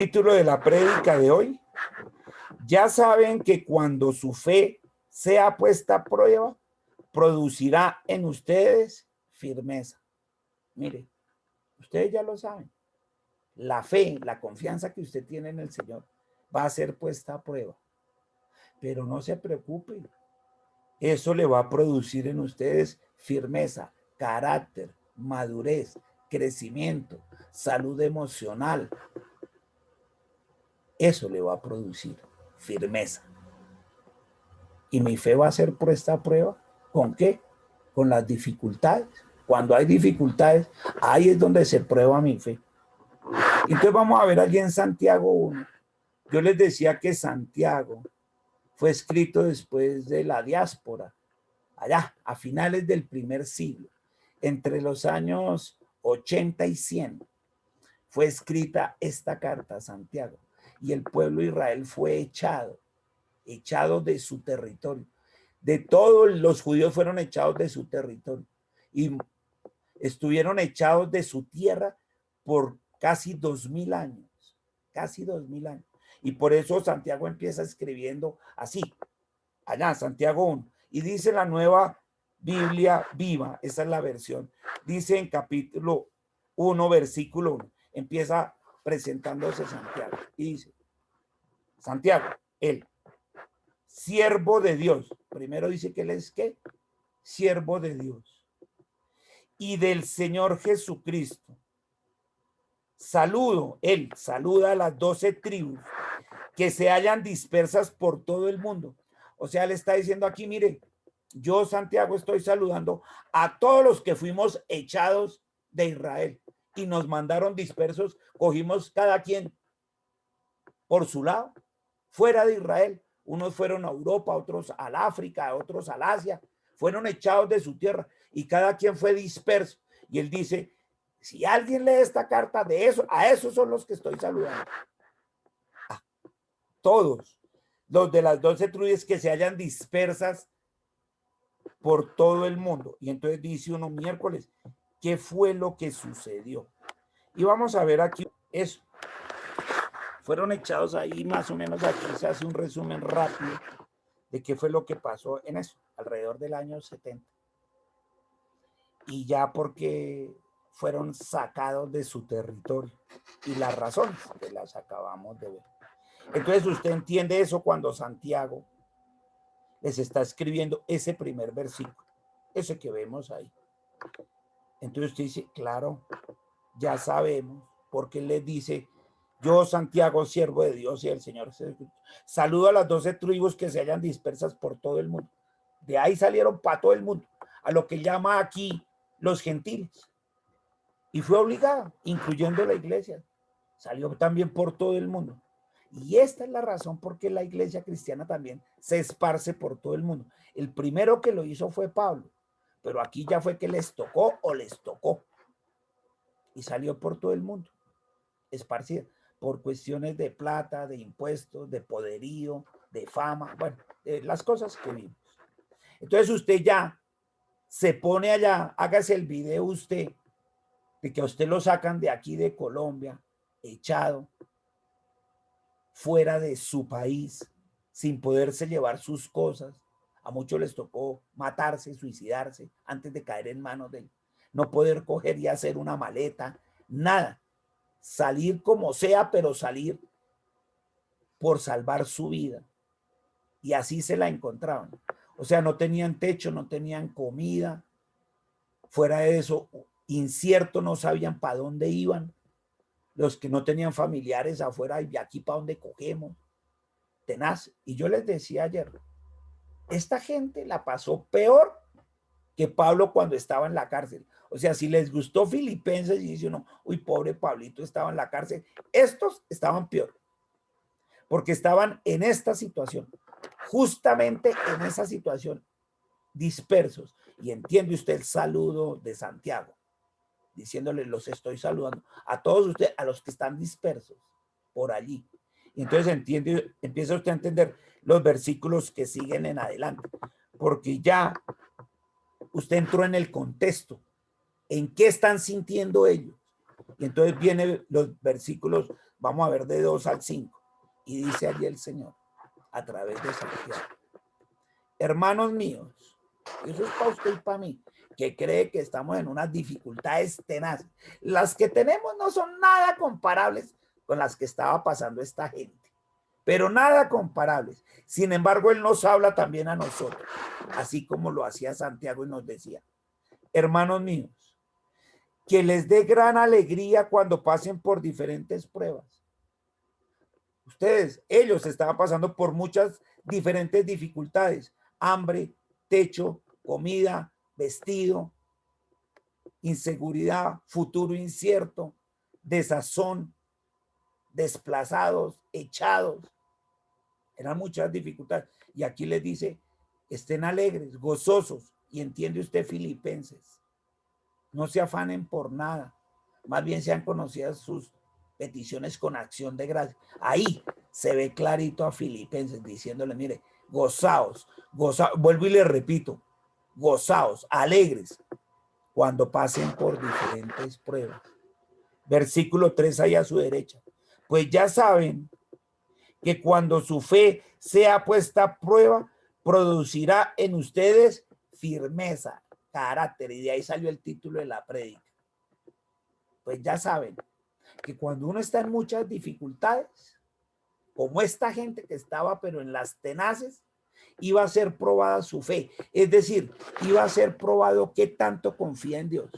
Título de la prédica de hoy: ya saben que cuando su fe sea puesta a prueba, producirá en ustedes firmeza. Mire, ustedes ya lo saben. La fe, la confianza que usted tiene en el Señor va a ser puesta a prueba. Pero no se preocupen. Eso le va a producir en ustedes firmeza, carácter, madurez, crecimiento, salud emocional. Eso le va a producir firmeza. Y mi fe va a ser puesta a prueba. ¿Con qué? Con las dificultades. Cuando hay dificultades, ahí es donde se prueba mi fe. Entonces vamos a ver allí en Santiago 1. Yo les decía que Santiago fue escrito después de la diáspora, allá, a finales del primer siglo, entre los años 80 y 100. Fue escrita esta carta a Santiago y el pueblo de Israel fue echado de su territorio. De todos los judíos fueron echados de su territorio y estuvieron echados de su tierra por casi 2000 años, casi 2000 años. Y por eso Santiago empieza escribiendo así, allá, Santiago 1. Y dice la Nueva Biblia Viva, esa es la versión, dice en capítulo 1, versículo 1, empieza presentándose Santiago y dice: Santiago, él, siervo de Dios. Primero dice que él es ¿qué? Siervo de Dios y del Señor Jesucristo. Saludo, él saluda a las 12 tribus que se hallan dispersas por todo el mundo. O sea, le está diciendo aquí, mire, yo, Santiago, estoy saludando a todos los que fuimos echados de Israel y nos mandaron dispersos, cogimos cada quien por su lado, fuera de Israel. Unos fueron a Europa, otros al África, otros al Asia, fueron echados de su tierra y cada quien fue disperso. Y él dice, si alguien lee esta carta, de eso, a esos son los que estoy saludando. A todos los de las 12 tribus que se hallan dispersas por todo el mundo. Y entonces dice uno miércoles, ¿qué fue lo que sucedió? Y vamos a ver aquí eso. Fueron echados ahí, más o menos aquí se hace un resumen rápido de qué fue lo que pasó en eso, alrededor del año 70. Y ya porque fueron sacados de su territorio. Y las razones que las acabamos de ver. Entonces usted entiende eso cuando Santiago les está escribiendo ese primer versículo, ese que vemos ahí. Entonces usted dice, claro, ya sabemos, porque él les dice, yo, Santiago, siervo de Dios y del Señor, saludo a las 12 tribus que se hallan dispersas por todo el mundo. De ahí salieron para todo el mundo, a lo que llama aquí los gentiles. Y fue obligado, incluyendo la iglesia. Salió también por todo el mundo. Y esta es la razón por qué la iglesia cristiana también se esparce por todo el mundo. El primero que lo hizo fue Pablo, pero aquí ya fue que les tocó o les tocó. Y salió por todo el mundo, esparcida, por cuestiones de plata, de impuestos, de poderío, de fama, bueno, las cosas que vimos. Entonces usted ya se pone allá, hágase el video usted, de que a usted lo sacan de aquí de Colombia, echado, fuera de su país, sin poderse llevar sus cosas. A muchos les tocó matarse, suicidarse, antes de caer en manos de él. No poder coger y hacer una maleta, nada. Salir como sea, pero salir por salvar su vida. Y así se la encontraban. O sea, no tenían techo, no tenían comida. Fuera de eso, incierto, no sabían para dónde iban. Los que no tenían familiares afuera, y de aquí para dónde cogemos. Tenaz. Y yo les decía ayer, esta gente la pasó peor que Pablo cuando estaba en la cárcel. O sea, si les gustó Filipenses y dice uno, uy, pobre Pablito estaba en la cárcel, estos estaban peor, porque estaban en esta situación, justamente en esa situación, dispersos. Y entiende usted el saludo de Santiago, diciéndole, los estoy saludando a todos ustedes, a los que están dispersos por allí. Y entonces empieza usted a entender los versículos que siguen en adelante, porque ya usted entró en el contexto, en qué están sintiendo ellos. Y entonces vienen los versículos Vamos a ver de 2 al 5. Y dice allí el Señor, a través de Santiago. Hermanos míos, y eso es para usted y para mí, que cree que estamos en unas dificultades tenaces. Las que tenemos no son nada comparables con las que estaba pasando esta gente, pero nada comparables. Sin embargo, Él nos habla también a nosotros, así como lo hacía Santiago y nos decía, hermanos míos, que les dé gran alegría cuando pasen por diferentes pruebas. Ellos estaban pasando por muchas diferentes dificultades, hambre, techo, comida, vestido, inseguridad, futuro incierto, desazón, desplazados, echados. Eran muchas dificultades. Y aquí les dice, estén alegres, gozosos. Y entiende usted, Filipenses, no se afanen por nada. Más bien sean conocidas sus peticiones con acción de gracia. Ahí se ve clarito a Filipenses diciéndole, mire, gozaos, vuelvo y le repito, gozaos, alegres, cuando pasen por diferentes pruebas. Versículo 3 ahí a su derecha. Pues ya saben que cuando su fe sea puesta a prueba, producirá en ustedes firmeza, carácter. Y de ahí salió el título de la prédica. Pues ya saben que cuando uno está en muchas dificultades, como esta gente que estaba, pero en las tenaces, iba a ser probada su fe. Es decir, iba a ser probado qué tanto confía en Dios.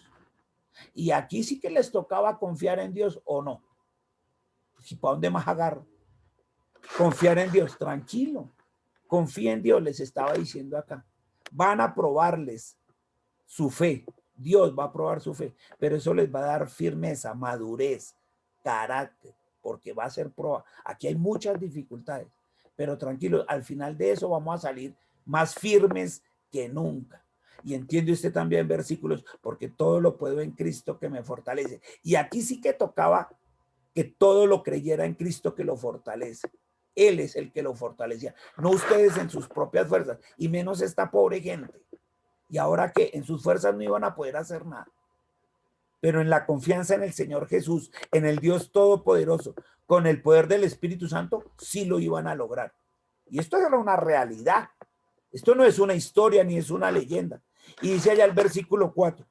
Y aquí sí que les tocaba confiar en Dios o no. ¿Y para dónde más agarro? Confiar en Dios, tranquilo. Confía en Dios, les estaba diciendo acá. Van a probarles su fe. Dios va a probar su fe, pero eso les va a dar firmeza, madurez, carácter, porque va a ser prueba. Aquí hay muchas dificultades, pero tranquilo, al final de eso vamos a salir más firmes que nunca. Y entiende usted también versículos, porque todo lo puedo en Cristo que me fortalece. Y aquí sí que tocaba que todo lo creyera en Cristo que lo fortalece. Él es el que lo fortalecía, no ustedes en sus propias fuerzas, y menos esta pobre gente. Y ahora que en sus fuerzas no iban a poder hacer nada. Pero en la confianza en el Señor Jesús, en el Dios Todopoderoso, con el poder del Espíritu Santo, sí lo iban a lograr. Y esto era una realidad. Esto no es una historia ni es una leyenda. Y dice allá el versículo 4.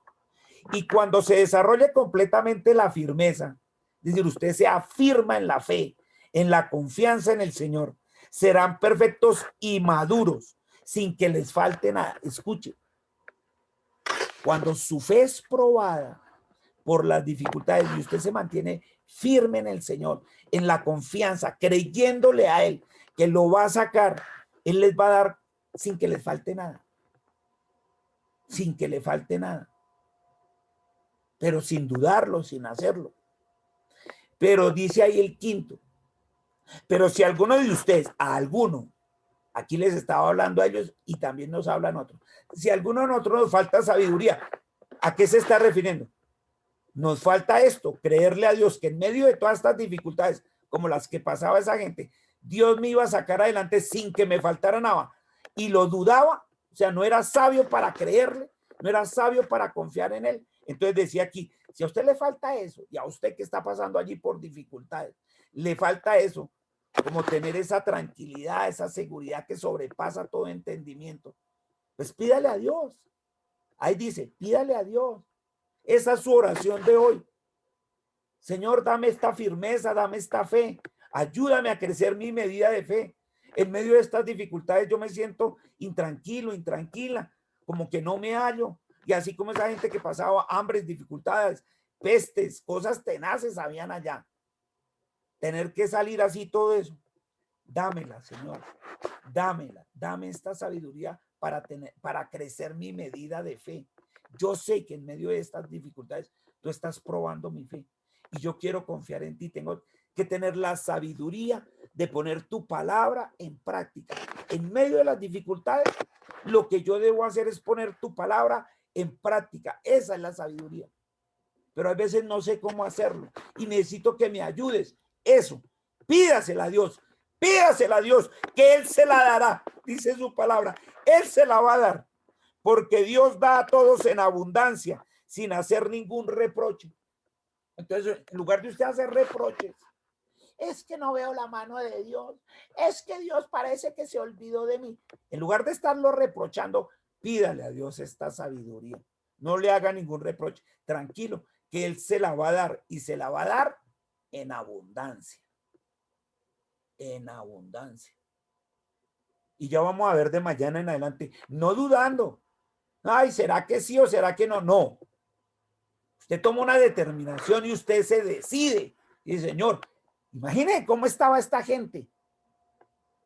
Y cuando se desarrolle completamente la firmeza, es decir, usted se afirma en la fe, en la confianza en el Señor, serán perfectos y maduros, sin que les falte nada. Escuche, cuando su fe es probada por las dificultades y usted se mantiene firme en el Señor, en la confianza, creyéndole a Él, que lo va a sacar, Él les va a dar sin que les falte nada. Sin que le falte nada. Pero sin dudarlo, sin hacerlo. Pero dice ahí el quinto. Pero si alguno de ustedes, a alguno, aquí les estaba hablando a ellos y también nos hablan otros. Si a alguno de nosotros nos falta sabiduría, ¿a qué se está refiriendo? Nos falta esto, creerle a Dios que en medio de todas estas dificultades, como las que pasaba esa gente, Dios me iba a sacar adelante sin que me faltara nada. Y lo dudaba, o sea, no era sabio para creerle, no era sabio para confiar en Él. Entonces decía aquí, si a usted le falta eso, y a usted que está pasando allí por dificultades, le falta eso, como tener esa tranquilidad, esa seguridad que sobrepasa todo entendimiento, pues pídale a Dios. Ahí dice, pídale a Dios. Esa es su oración de hoy. Señor, dame esta firmeza, dame esta fe. Ayúdame a crecer mi medida de fe. En medio de estas dificultades yo me siento intranquilo, intranquila, como que no me hallo. Y así como esa gente que pasaba hambres, dificultades, pestes, cosas tenaces habían allá. Tener que salir así todo eso. Dámela, Señor. Dámela. Dame esta sabiduría para crecer mi medida de fe. Yo sé que en medio de estas dificultades tú estás probando mi fe y yo quiero confiar en ti. Tengo que tener la sabiduría de poner tu palabra en práctica. En medio de las dificultades, lo que yo debo hacer es poner tu palabra en práctica. Esa es la sabiduría. Pero a veces no sé cómo hacerlo y necesito que me ayudes. Eso, pídasela a Dios. Pídasela a Dios, que Él se la dará, dice su palabra. Él se la va a dar, porque Dios da a todos en abundancia, sin hacer ningún reproche. Entonces, en lugar de usted hacer reproches es que no veo la mano de Dios, es que Dios parece que se olvidó de mí. En lugar de estarlo reprochando, pídale a Dios esta sabiduría. No le haga ningún reproche. Tranquilo, que Él se la va a dar y se la va a dar en abundancia. En abundancia. Y ya vamos a ver de mañana en adelante, no dudando. Ay, ¿será que sí o será que no? No. Usted toma una determinación y usted se decide. Y dice, Señor, imagine cómo estaba esta gente.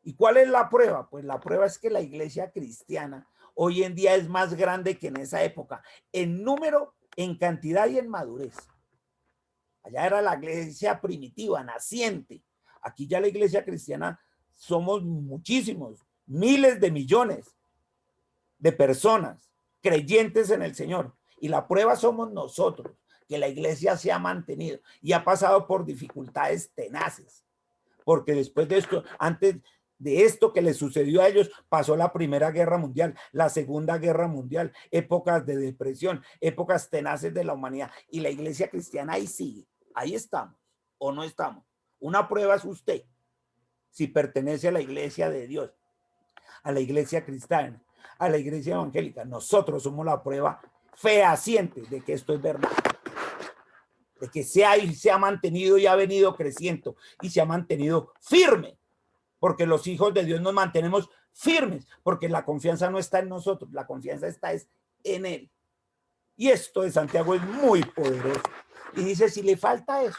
¿Y cuál es la prueba? Pues la prueba es que la iglesia cristiana hoy en día es más grande que en esa época, en número, en cantidad y en madurez. Allá era la iglesia primitiva, naciente. Aquí ya la iglesia cristiana somos muchísimos, miles de millones de personas creyentes en el Señor. Y la prueba somos nosotros, que la iglesia se ha mantenido y ha pasado por dificultades tenaces. Porque después de esto, antes de esto que les sucedió a ellos, pasó la Primera Guerra Mundial, la Segunda Guerra Mundial, épocas de depresión, épocas tenaces de la humanidad. Y la iglesia cristiana ahí sigue, ahí estamos o no estamos. Una prueba es usted, si pertenece a la iglesia de Dios, a la iglesia cristiana, a la iglesia evangélica. Nosotros somos la prueba fehaciente de que esto es verdad, de que se ha mantenido y ha venido creciendo y se ha mantenido firme, porque los hijos de Dios nos mantenemos firmes, porque la confianza no está en nosotros, la confianza está en Él. Y esto de Santiago es muy poderoso. Y dice, si le falta eso,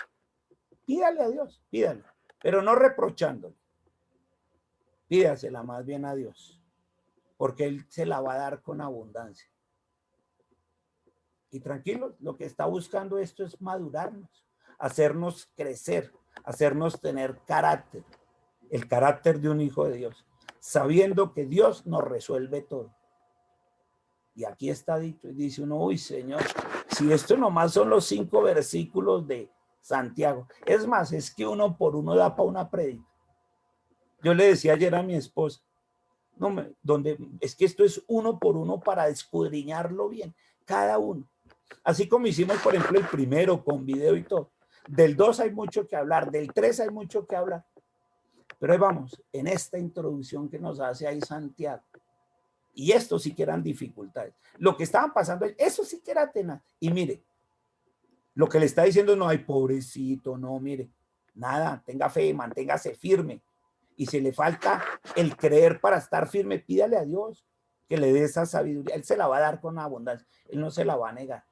pídale a Dios, pídale, pero no reprochándole. Pídasela más bien a Dios, porque Él se la va a dar con abundancia. Y tranquilos, lo que está buscando esto es madurarnos, hacernos crecer, hacernos tener carácter, el carácter de un hijo de Dios, sabiendo que Dios nos resuelve todo. Y aquí está dicho, y dice uno, uy, Señor, si esto nomás son los 5 versículos de Santiago. Es más, es que uno por uno da para una prédica. Yo le decía ayer a mi esposa, no, es que esto es uno por uno para escudriñarlo bien, cada uno. Así como hicimos, por ejemplo, el primero con video y todo. Del 2 hay mucho que hablar, del 3 hay mucho que hablar. Pero ahí vamos, en esta introducción que nos hace ahí Santiago. Y esto sí que eran dificultades. Lo que estaban pasando, eso sí que era tenaz. Y mire, lo que le está diciendo no hay pobrecito, no, mire, nada, tenga fe, manténgase firme. Y si le falta el creer para estar firme, pídale a Dios que le dé esa sabiduría. Él se la va a dar con abundancia, Él no se la va a negar.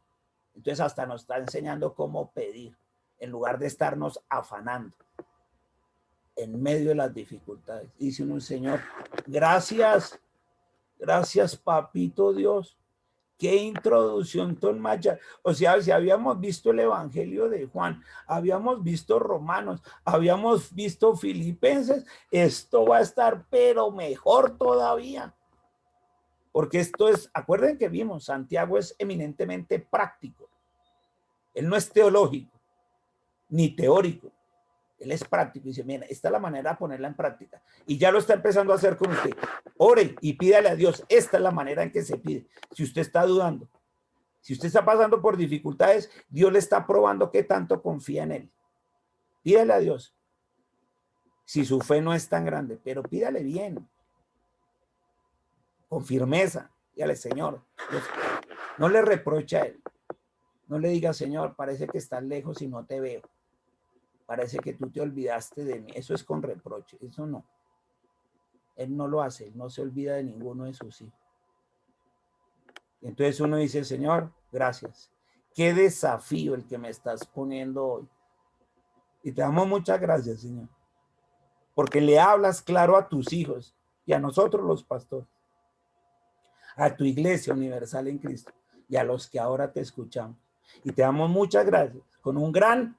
Entonces hasta nos está enseñando cómo pedir, en lugar de estarnos afanando en medio de las dificultades. Dice uno, Señor, gracias, gracias papito Dios. Qué introducción tan macha. O sea, si habíamos visto el Evangelio de Juan, habíamos visto Romanos, habíamos visto Filipenses, esto va a estar pero mejor todavía. Porque esto es, acuerden que vimos, Santiago es eminentemente práctico. Él no es teológico, ni teórico. Él es práctico y dice, mira, esta es la manera de ponerla en práctica. Y ya lo está empezando a hacer con usted. Ore y pídale a Dios. Esta es la manera en que se pide. Si usted está dudando, si usted está pasando por dificultades, Dios le está probando qué tanto confía en Él. Pídale a Dios. Si su fe no es tan grande, pero pídale bien. Con firmeza. Dígale, Señor. No le reproche a Él. No le diga, Señor, parece que estás lejos y no te veo. Parece que tú te olvidaste de mí. Eso es con reproche. Eso no. Él no lo hace. Él no se olvida de ninguno de sus hijos. Entonces uno dice, Señor, gracias. Qué desafío el que me estás poniendo hoy. Y te damos muchas gracias, Señor. Porque le hablas claro a tus hijos y a nosotros los pastores. A tu iglesia universal en Cristo y a los que ahora te escuchamos. Y te damos muchas gracias con un gran